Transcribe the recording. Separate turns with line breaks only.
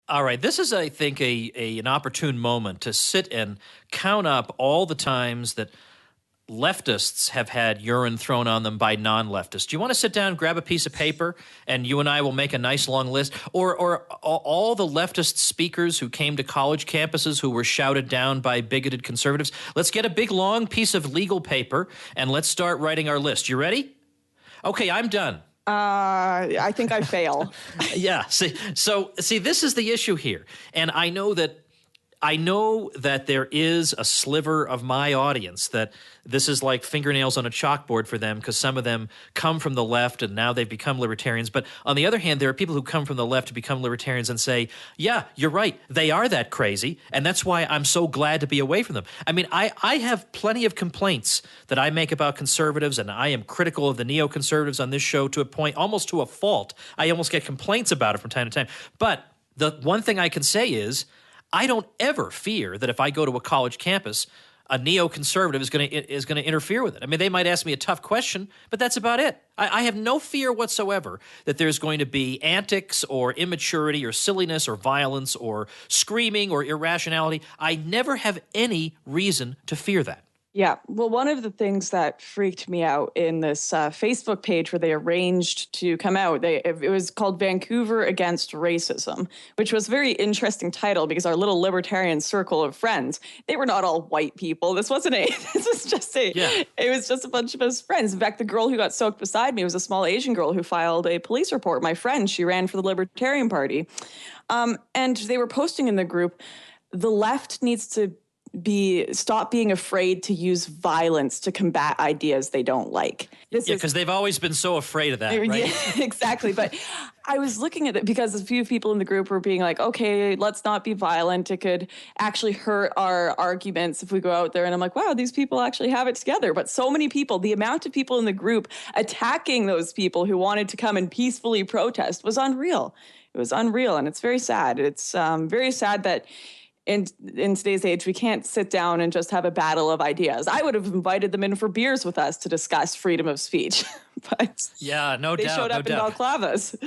All right, this is, I think, an opportune moment to sit and count up all the times that leftists have had urine thrown on them by non-leftists. Do you want to sit down, grab a piece of paper, and you and I will make a nice long list? Or all the leftist speakers who came to college campuses who were shouted down by bigoted conservatives? Let's get a big long piece of legal paper and let's start writing our list. You ready? Okay, I'm done.
I think I fail.
Yeah. See, this is the issue here. And I know that there is a sliver of my audience that this is like fingernails on a chalkboard for them, because some of them come from the left and now they've become libertarians. But on the other hand, there are people who come from the left to become libertarians and say, yeah, you're right, they are that crazy, and that's why I'm so glad to be away from them. I mean, I have plenty of complaints that I make about conservatives, and I am critical of the neoconservatives on this show to a point, almost to a fault. I almost get complaints about it from time to time. But the one thing I can say is, I don't ever fear that if I go to a college campus, a neoconservative is going to interfere with it. I mean, they might ask me a tough question, but that's about it. I have no fear whatsoever that there's going to be antics or immaturity or silliness or violence or screaming or irrationality. I never have any reason to fear that.
Yeah. Well, one of the things that freaked me out in this Facebook page where they arranged to come out, it was called Vancouver Against Racism, which was a very interesting title because our little libertarian circle of friends, they were not all white people. This was just it was just a bunch of us friends. In fact, the girl who got soaked beside me was a small Asian girl who filed a police report. My friend, she ran for the Libertarian Party. And they were posting in the group, the left needs to stop being afraid to use violence to combat ideas they don't like.
Because they've always been so afraid of that, right?
Yeah, exactly. But I was looking at it because a few people in the group were being like, okay, let's not be violent. It could actually hurt our arguments if we go out there. And I'm like, wow, these people actually have it together. But so many people, the amount of people in the group attacking those people who wanted to come and peacefully protest was unreal. It was unreal. And it's very sad. It's very sad that in today's age, we can't sit down and just have a battle of ideas. I would have invited them in for beers with us to discuss freedom of speech, but
yeah, no doubt,
they showed up in balaclavas.